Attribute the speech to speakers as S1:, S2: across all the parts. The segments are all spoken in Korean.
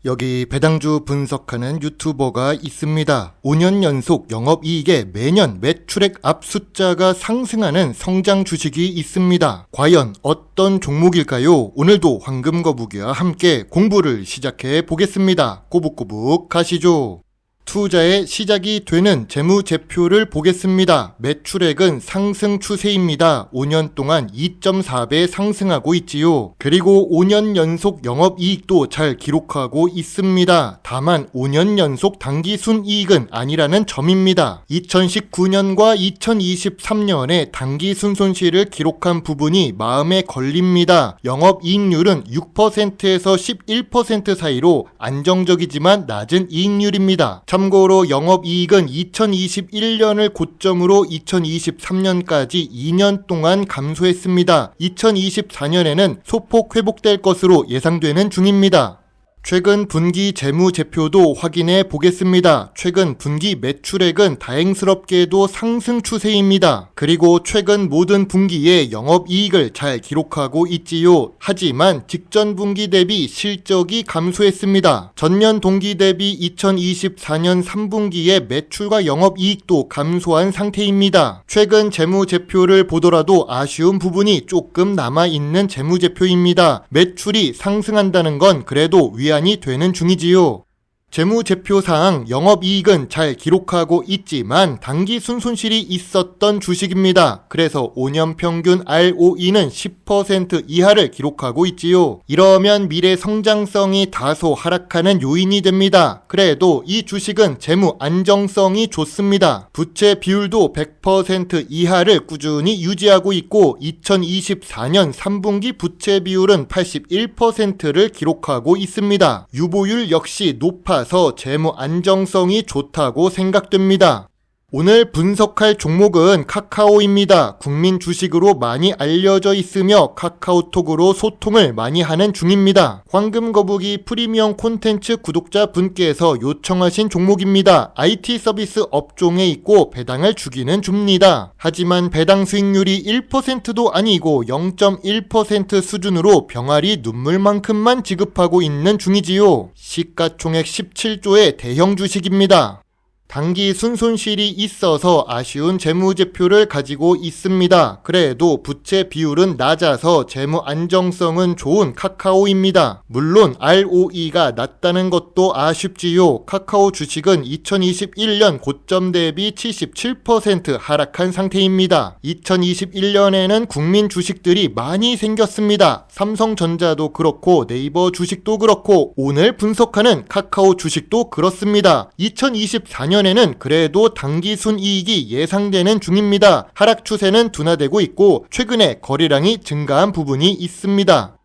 S1: 여기 배당주 분석하는 유튜버가 있습니다. 5년 연속 영업이익에 매년 매출액 앞 숫자가 상승하는 성장 주식이 있습니다. 과연 어떤 종목일까요? 오늘도 황금거북이와 함께 공부를 시작해 보겠습니다. 꼬북꼬북 가시죠. 투자의 시작이 되는 재무제표를 보겠습니다. 매출액은 상승 추세입니다. 5년 동안 2.4배 상승하고 있지요. 그리고 5년 연속 영업이익도 잘 기록하고 있습니다. 다만 5년 연속 당기순이익은 아니라는 점입니다. 2019년과 2023년에 당기순손실을 기록한 부분이 마음에 걸립니다. 영업이익률은 6%에서 11% 사이로 안정적이지만 낮은 이익률입니다. 참고로 영업이익은 2021년을 고점으로 2023년까지 2년 동안 감소했습니다. 2024년에는 소폭 회복될 것으로 예상되는 중입니다. 최근 분기 재무제표도 확인해 보겠습니다. 최근 분기 매출액은 다행스럽게도 상승 추세입니다. 그리고 최근 모든 분기에 영업이익을 잘 기록하고 있지요. 하지만 직전 분기 대비 실적이 감소했습니다. 전년 동기 대비 2024년 3분기에 매출과 영업이익도 감소한 상태입니다. 최근 재무제표를 보더라도 아쉬운 부분이 조금 남아있는 재무제표입니다. 매출이 상승한다는 건 그래도 위안이 되는 중이지요. 재무제표상 영업이익은 잘 기록하고 있지만 당기순손실이 있었던 주식입니다. 그래서 5년 평균 ROE는 10% 이하를 기록하고 있지요. 이러면 미래 성장성이 다소 하락하는 요인이 됩니다. 그래도 이 주식은 재무 안정성이 좋습니다. 부채 비율도 100% 이하를 꾸준히 유지하고 있고 2024년 3분기 부채 비율은 81%를 기록하고 있습니다. 유보율 역시 높아 재무 안정성이 좋다고 생각됩니다. 오늘 분석할 종목은 카카오입니다. 국민 주식으로 많이 알려져 있으며 카카오톡으로 소통을 많이 하는 중입니다. 황금거북이 프리미엄 콘텐츠 구독자분께서 요청하신 종목입니다. IT 서비스 업종에 있고 배당을 주기는 줍니다. 하지만 배당 수익률이 1%도 아니고 0.1% 수준으로 병아리 눈물만큼만 지급하고 있는 중이지요. 시가총액 17조의 대형 주식입니다. 당기순손실이 있어서 아쉬운 재무제표를 가지고 있습니다. 그래도 부채 비율은 낮아서 재무 안정성은 좋은 카카오입니다. 물론 ROE가 낮다는 것도 아쉽지요. 카카오 주식은 2021년 고점 대비 77% 하락한 상태입니다. 2021년에는 국민 주식들이 많이 생겼습니다. 삼성전자도 그렇고 네이버 주식도 그렇고 오늘 분석하는 카카오 주식도 그렇습니다. 2024년 에는 그래도 당기순이익이 예상되는 중입니다. 하락 추세는 둔화되고 있고 최근에 거래량이 증가한 부분이 있습니다.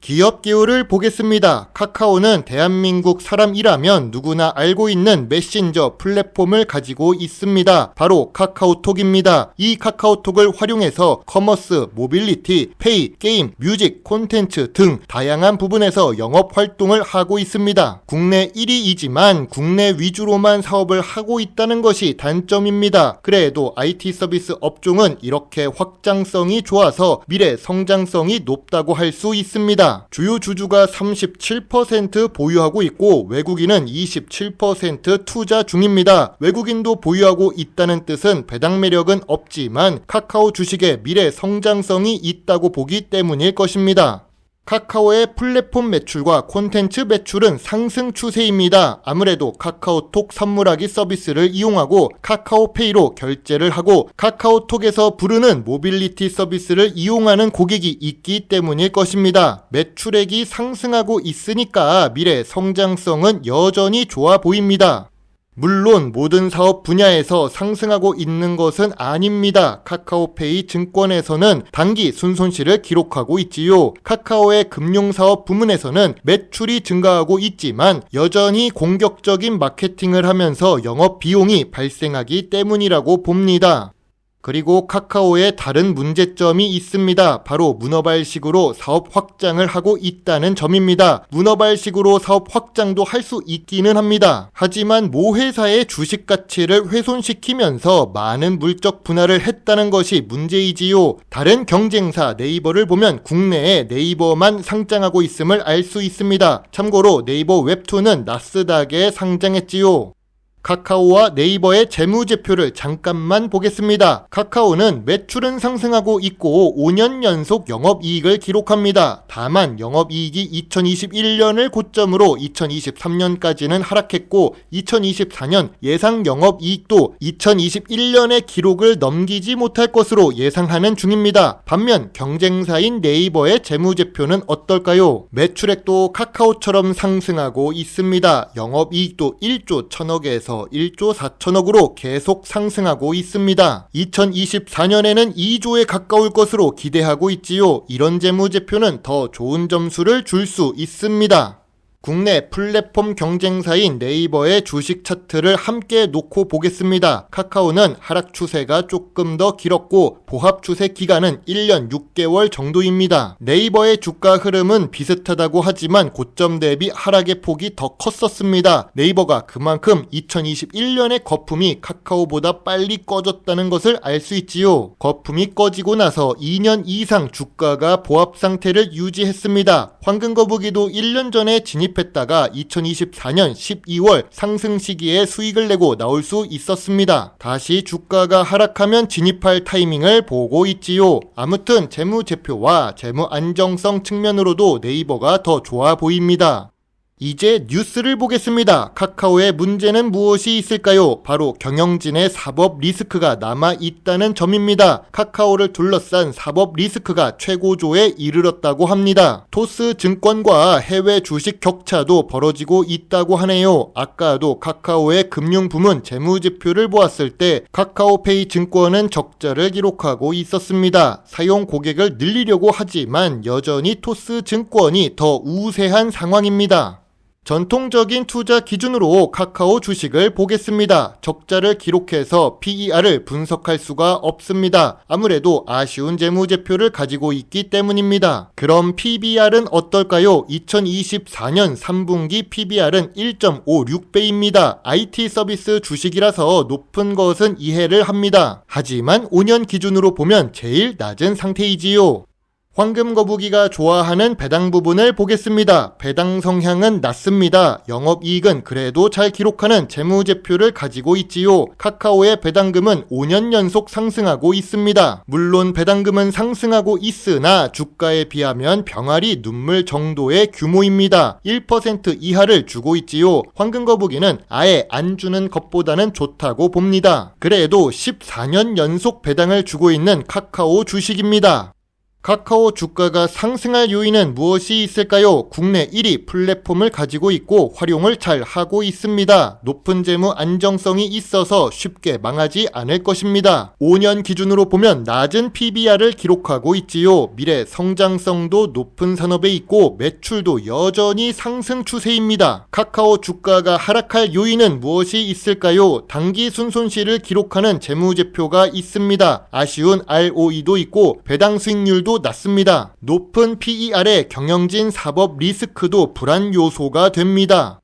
S1: 기업 기호를 보겠습니다. 카카오는 대한민국 사람이라면 누구나 알고 있는 메신저 플랫폼을 가지고 있습니다. 바로 카카오톡입니다. 이 카카오톡을 활용해서 커머스, 모빌리티, 페이, 게임, 뮤직, 콘텐츠 등 다양한 부분에서 영업 활동을 하고 있습니다. 국내 1위이지만 국내 위주로만 사업을 하고 있다는 것이 단점입니다. 그래도 IT 서비스 업종은 이렇게 확장성이 좋아서 미래 성장성이 높다고 할 수 있습니다. 주요 주주가 37% 보유하고 있고 외국인은 27% 투자 중입니다. 외국인도 보유하고 있다는 뜻은 배당 매력은 없지만 카카오 주식의 미래 성장성이 있다고 보기 때문일 것입니다. 카카오의 플랫폼 매출과 콘텐츠 매출은 상승 추세입니다. 아무래도 카카오톡 선물하기 서비스를 이용하고 카카오페이로 결제를 하고 카카오톡에서 부르는 모빌리티 서비스를 이용하는 고객이 있기 때문일 것입니다. 매출액이 상승하고 있으니까 미래 성장성은 여전히 좋아 보입니다. 물론 모든 사업 분야에서 상승하고 있는 것은 아닙니다. 카카오페이 증권에서는 단기 순손실을 기록하고 있지요. 카카오의 금융사업 부문에서는 매출이 증가하고 있지만 여전히 공격적인 마케팅을 하면서 영업 비용이 발생하기 때문이라고 봅니다. 그리고 카카오에 다른 문제점이 있습니다. 바로 문어발식으로 사업 확장을 하고 있다는 점입니다. 문어발식으로 사업 확장도 할 수 있기는 합니다. 하지만 모 회사의 주식 가치를 훼손시키면서 많은 물적 분할을 했다는 것이 문제이지요. 다른 경쟁사 네이버를 보면 국내에 네이버만 상장하고 있음을 알 수 있습니다. 참고로 네이버 웹툰은 나스닥에 상장했지요. 카카오와 네이버의 재무제표를 잠깐만 보겠습니다. 카카오는 매출은 상승하고 있고 5년 연속 영업이익을 기록합니다. 다만 영업이익이 2021년을 고점으로 2023년까지는 하락했고 2024년 예상 영업이익도 2021년의 기록을 넘기지 못할 것으로 예상하는 중입니다. 반면 경쟁사인 네이버의 재무제표는 어떨까요? 매출액도 카카오처럼 상승하고 있습니다. 영업이익도 1조 1000억에서 1조 4천억으로 계속 상승하고 있습니다. 2024년에는 2조에 가까울 것으로 기대하고 있지요. 이런 재무제표는 더 좋은 점수를 줄 수 있습니다. 국내 플랫폼 경쟁사인 네이버의 주식 차트를 함께 놓고 보겠습니다. 카카오는 하락 추세가 조금 더 길었고 보합 추세 기간은 1년 6개월 정도입니다. 네이버의 주가 흐름은 비슷하다고 하지만 고점 대비 하락의 폭이 더 컸었습니다. 네이버가 그만큼 2021년의 거품이 카카오보다 빨리 꺼졌다는 것을 알 수 있지요. 거품이 꺼지고 나서 2년 이상 주가가 보합 상태를 유지했습니다. 황금거북이도 1년 전에 했다가 2024년 12월 상승 시기에 수익을 내고 나올 수 있었습니다. 다시 주가가 하락하면 진입할 타이밍을 보고 있지요. 아무튼 재무제표와 재무 안정성 측면으로도 네이버가 더 좋아 보입니다. 이제 뉴스를 보겠습니다. 카카오의 문제는 무엇이 있을까요? 바로 경영진의 사법 리스크가 남아있다는 점입니다. 카카오를 둘러싼 사법 리스크가 최고조에 이르렀다고 합니다. 토스 증권과 해외 주식 격차도 벌어지고 있다고 하네요. 아까도 카카오의 금융부문 재무제표를 보았을 때 카카오페이 증권은 적자를 기록하고 있었습니다. 사용 고객을 늘리려고 하지만 여전히 토스 증권이 더 우세한 상황입니다. 전통적인 투자 기준으로 카카오 주식을 보겠습니다. 적자를 기록해서 PER을 분석할 수가 없습니다. 아무래도 아쉬운 재무제표를 가지고 있기 때문입니다. 그럼 PBR은 어떨까요? 2024년 3분기 PBR은 1.56배입니다. IT 서비스 주식이라서 높은 것은 이해를 합니다. 하지만 5년 기준으로 보면 제일 낮은 상태이지요. 황금거북이가 좋아하는 배당 부분을 보겠습니다. 배당 성향은 낮습니다. 영업이익은 그래도 잘 기록하는 재무제표를 가지고 있지요. 카카오의 배당금은 5년 연속 상승하고 있습니다. 물론 배당금은 상승하고 있으나 주가에 비하면 병아리 눈물 정도의 규모입니다. 1% 이하를 주고 있지요. 황금거북이는 아예 안 주는 것보다는 좋다고 봅니다. 그래도 14년 연속 배당을 주고 있는 카카오 주식입니다. 카카오 주가가 상승할 요인은 무엇이 있을까요? 국내 1위 플랫폼을 가지고 있고 활용을 잘 하고 있습니다. 높은 재무 안정성이 있어서 쉽게 망하지 않을 것입니다. 5년 기준으로 보면 낮은 PBR을 기록하고 있지요. 미래 성장성도 높은 산업에 있고 매출도 여전히 상승 추세입니다. 카카오 주가가 하락할 요인은 무엇이 있을까요? 당기 순손실을 기록하는 재무제표가 있습니다. 아쉬운 ROE도 있고 배당 수익률도 낮습니다. 높은 PER에 경영진 사법 리스크도 불안 요소가 됩니다.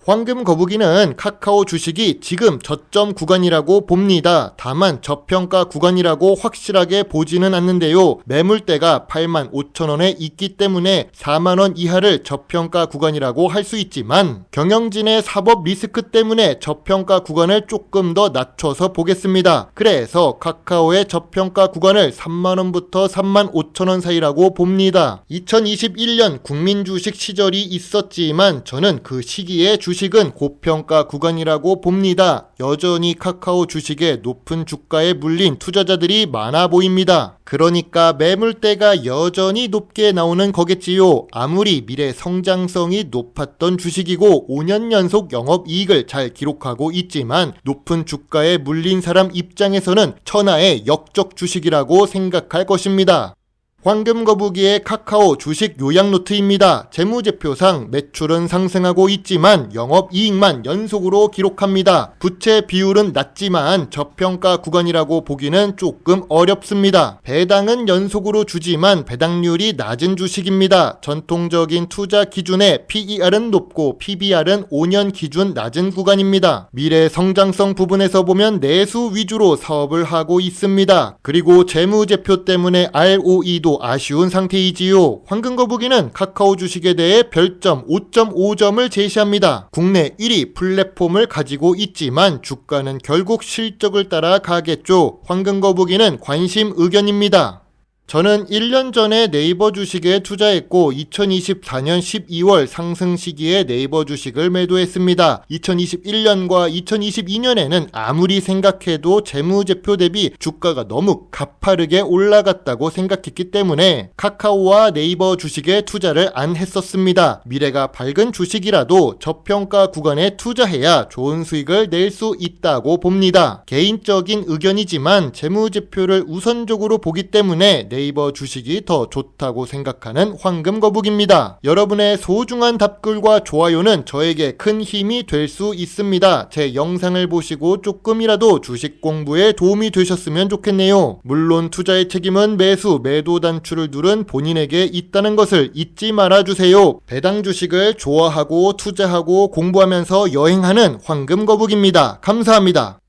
S1: 황금거북이는 카카오 주식이 지금 저점 구간이라고 봅니다. 다만 저평가 구간이라고 확실하게 보지는 않는데요. 매물대가 85,000원에 있기 때문에 4만원 이하를 저평가 구간이라고 할 수 있지만 경영진의 사법 리스크 때문에 저평가 구간을 조금 더 낮춰서 보겠습니다. 그래서 카카오의 저평가 구간을 3만원부터 35,000원 사이라고 봅니다. 2021년 국민주식 시절이 있었지만 저는 그 시기에 주식은 고평가 구간이라고 봅니다. 여전히 카카오 주식에 높은 주가에 물린 투자자들이 많아 보입니다. 그러니까 매물대가 여전히 높게 나오는 거겠지요. 아무리 미래 성장성이 높았던 주식이고 5년 연속 영업이익을 잘 기록하고 있지만 높은 주가에 물린 사람 입장에서는 천하의 역적 주식이라고 생각할 것입니다. 황금거북이의 카카오 주식 요약노트입니다. 재무제표상 매출은 상승하고 있지만 영업이익만 연속으로 기록합니다. 부채 비율은 낮지만 저평가 구간이라고 보기는 조금 어렵습니다. 배당은 연속으로 주지만 배당률이 낮은 주식입니다. 전통적인 투자 기준에 PER은 높고 PBR은 5년 기준 낮은 구간입니다. 미래 성장성 부분에서 보면 내수 위주로 사업을 하고 있습니다. 그리고 재무제표 때문에 ROE도 아쉬운 상태이지요. 황금거북이는 카카오 주식에 대해 별점 5.5점을 제시합니다. 국내 1위 플랫폼을 가지고 있지만 주가는 결국 실적을 따라 가겠죠. 황금거북이는 관심 의견입니다. 저는 1년 전에 네이버 주식에 투자했고 2024년 12월 상승 시기에 네이버 주식을 매도했습니다. 2021년과 2022년에는 아무리 생각해도 재무제표 대비 주가가 너무 가파르게 올라갔다고 생각했기 때문에 카카오와 네이버 주식에 투자를 안 했었습니다. 미래가 밝은 주식이라도 저평가 구간에 투자해야 좋은 수익을 낼 수 있다고 봅니다. 개인적인 의견이지만 재무제표를 우선적으로 보기 때문에 네이버 주식이 더 좋다고 생각하는 황금거북입니다. 여러분의 소중한 답글과 좋아요는 저에게 큰 힘이 될 수 있습니다. 제 영상을 보시고 조금이라도 주식 공부에 도움이 되셨으면 좋겠네요. 물론 투자의 책임은 매수, 매도 단추를 누른 본인에게 있다는 것을 잊지 말아주세요. 배당 주식을 좋아하고 투자하고 공부하면서 여행하는 황금거북입니다. 감사합니다.